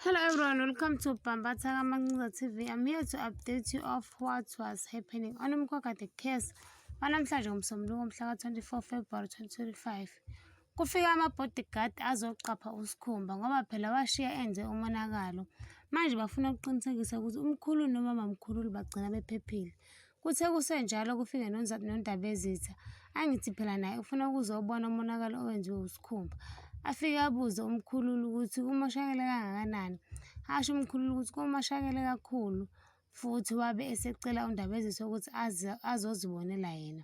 Hello everyone, welcome to Bambatha Manguza TV. I'm here to update you of what was happening on Mkoka the case wanamhlanje ngomsombuluko mhla ka-24 February 2025. Kufika ama-bodyguard azoqapha uSkhumba ngoba phela washiya enze umonakalo. Manje bafuna ukuqinisekisa ukuthi umkhulu noma mamkhulu bagcina bephephile. Kuthe kusenjalo kufike noNdabezitha. Angithi phela naye ufuna ukuzobona umonakalo owenziwe uSkhumba. Afike abuze umkhulu ukuthi kumoshakele kangakanani. Asho umkhulu ukuthi kumoshakele kakhulu futhi wabe esecela uNdabezitha ukuthi azozibonela yena.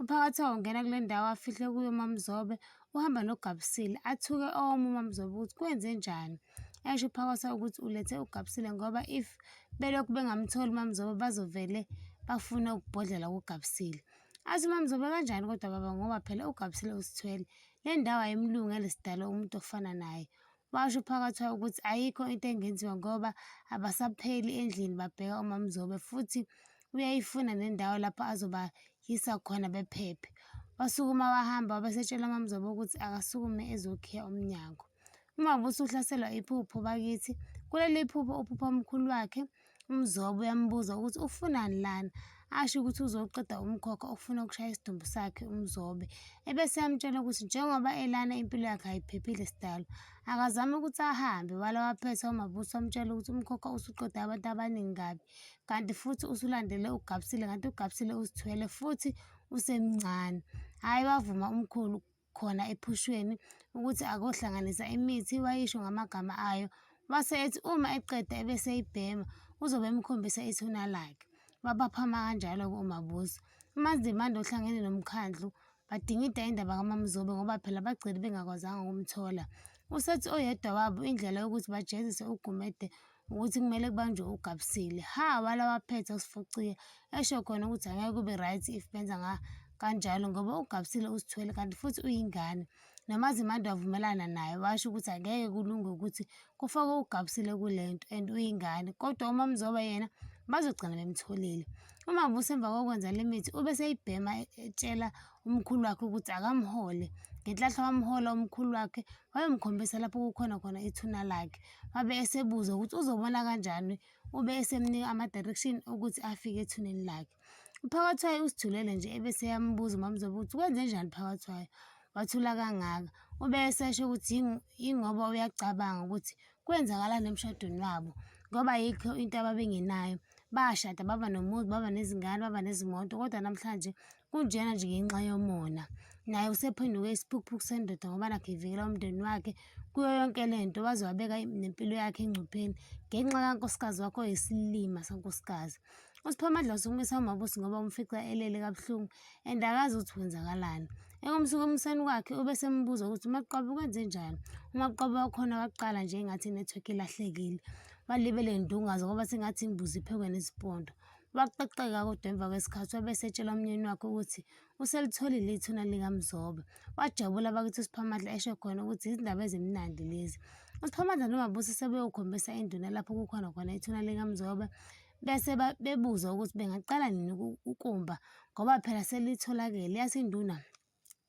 Uphakathi ungena kule ndawo afihle kuyo uMamzobe uhamba noGabisile athuke uMamzobe ukuthi kwenze njani. Esho uphakathi ukuthi ulethe uGabisile ngoba if belokhu bengamtholi uMamzobe bazovele bafuna ukubhodlela kuGabisile. Athi uMamzobe kanjani kodwa baba ngoba phela uGabisile usithwele. Le ndawo ayimlungele sidala umuntu ofana naye. Washo uphakathi ukuthi ayikho into engenziwa ngoba abasapheli endlini babheka uMamzobe futhi uyayifuna nendawo lapho azobayisa khona bephephe. Wasukuma wahamba wabesetshela uMamzobe ukuthi akasukume ezokhiya umnyango. UMabusi uhlaselwa iphupho bakithi. Kuleli phupho uphupha omkhulu wakhe uMzobe uyambuza ukuthi ufunani lana. Asho ukuthi uzoqeda umkhokha ufuna ukushaya isidumbu sakhe uMzobe. Ebese yamtshela ukuthi njengoba elana impilo yakhe ayiphephile sidalo akazame ukuthi ahambe. Wala waphetha uMabusi wamtshela ukuthi umkhokha usuqeda abantu abaningi kabi kanti futhi usulandele uGabisile kanti uGabisile usithwele futhi usemncane. Hhayi wavuma umkhulu khona ephushweni ukuthi akohlanganisa imithi wayisho ngamagama ayo. Wase ethi uma eqeda ebese eyibhema uzobe emkhombisa ithuna lakhe. Babaphama kanjalo-ke uMabusi. uManzimande ohlangene nomkhandlu badingida indaba kaMamzobe ngoba phela bagcina bengakwazanga ukumthola. Usethi oyedwa wabo indlela yokuthi bajezise uGumede ukuthi kumele kubanjwe uGabisile. Wala waphetha uSifuciya esho khona ukuthi angeke kube right if benza kanjalo ngoba uGabisile usithwele kanti futhi uyingane. noMazimande wavumelana naye washo ukuthi angeke kulunge ukuthi kufakwe uGabisile kule nto and uyingane kodwa uMamzobe yena bazogcina bemtholile. uMabusi emva kokwenza le mithi ube seyibhema etshela umkhulu wakhe ukuthi akamhole. Ngenhlahla wamhola umkhulu wakhe wayemkhombisa lapho kukhona khona ithuna lakhe. Wabe esebuza ukuthi uzobona kanjani ube esemnika ama-direction ukuthi afike ethuneni lakhe. uPhakathwayo usithulele nje ebese yambuza uMamzobe ukuthi kwenze njani Phakathwayo wathula kangaka. Ube esesho ukuthi ingoba uyacabanga ukuthi kwenzakalani emshadweni wabo ngoba yikho into ababengenayo. Bashada baba nomuzi baba nezingane baba nezimoto kodwa namhlanje kunjena nje ngenxa yomona. Naye usephenduke isiphukuphuku sendoda ngoba nakho evikela umndeni wakhe kuyo yonke le nto waze wabeka nempilo yakhe engcupheni ngenxa kankosikazi wakhe oyisilima sankosikazi. uSiphamandla usukumisa uMabusi ngoba umfica elele kabuhlungu and akazi ukuthi kwenzakalani. Ekumsukumiseni kwakhe ube sembuza ukuthi uMaqwaba kwenze njani. uMaqwaba wakhona waqala nje engathi inethiwekhi ilahlekile. Walibele ndungaza ngoba sengathi imbuzi iphekwe nesipondo. Waqaqeka kodwa emva kwesikhathi wabe esetshela umnyeni wakhe ukuthi uselitholile ithuna likaMzobe. Wajabula bakithi uSiphamandla esho khona ukuthi izindaba ezimnandi lezi. uSiphamandla noMabusi sebeyokhombisa induna lapho kukhona khona ithuna likaMzobe bese bebuza ukuthi bengaqala nini ukumba ngoba phela selitholakele. Yathi induna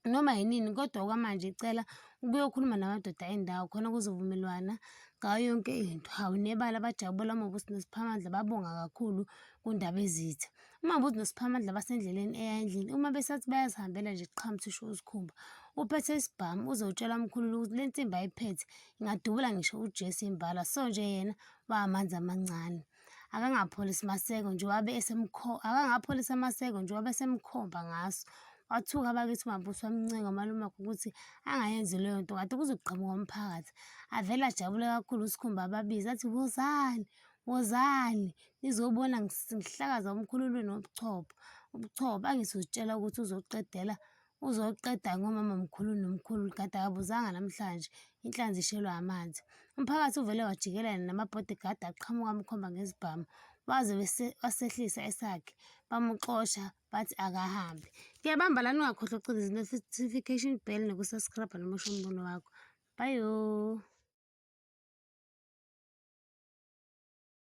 noma yinini kodwa okwamanje icela ukuyokhuluma namadoda endawo khona kuzovumelwana ngayo yonke into. Nebala bajabula uMabusi noSiphamandla babonga kakhulu kuNdabezitha. uMabusi noSiphamandla basendleleni eya endlini. Uma besathi bayazihambela nje qhamuthi usho uSkhumba uphethe isibhamu uzotshela umkhulu ukuthi le nsimbi ayiphethe ingadubula ngisho uJesse imbala. So nje yena wamanzi amancane akangapholisi amaseko nje wabe semkhomba ngaso. Wathuka bakithi uMabusi wamncenga umalume wakhe ukuthi angayenzi leyo nto kade kuzoqhamuka umphakathi. Avele ajabule kakhulu uSkhumba ababiza athi wozani nizobona ngihlakaza umkhululwe nobuchopho angisuzitshela ukuthi uzoqeda ngomama mkhulu nomkhulu kade akabuzanga namhlanje inhlanzi ishelwa amanzi. Umphakathi uvele wajikelana nama-bodyguard aqhamuka amkhomba ngezibhamu waze wasehlisa esakhe bamuxosha bathi akahambe. Ngiyabamba lana ungakhohlwa ukucindezela i-notification bell nokusubscribe noma usho umbono wakho. Bye.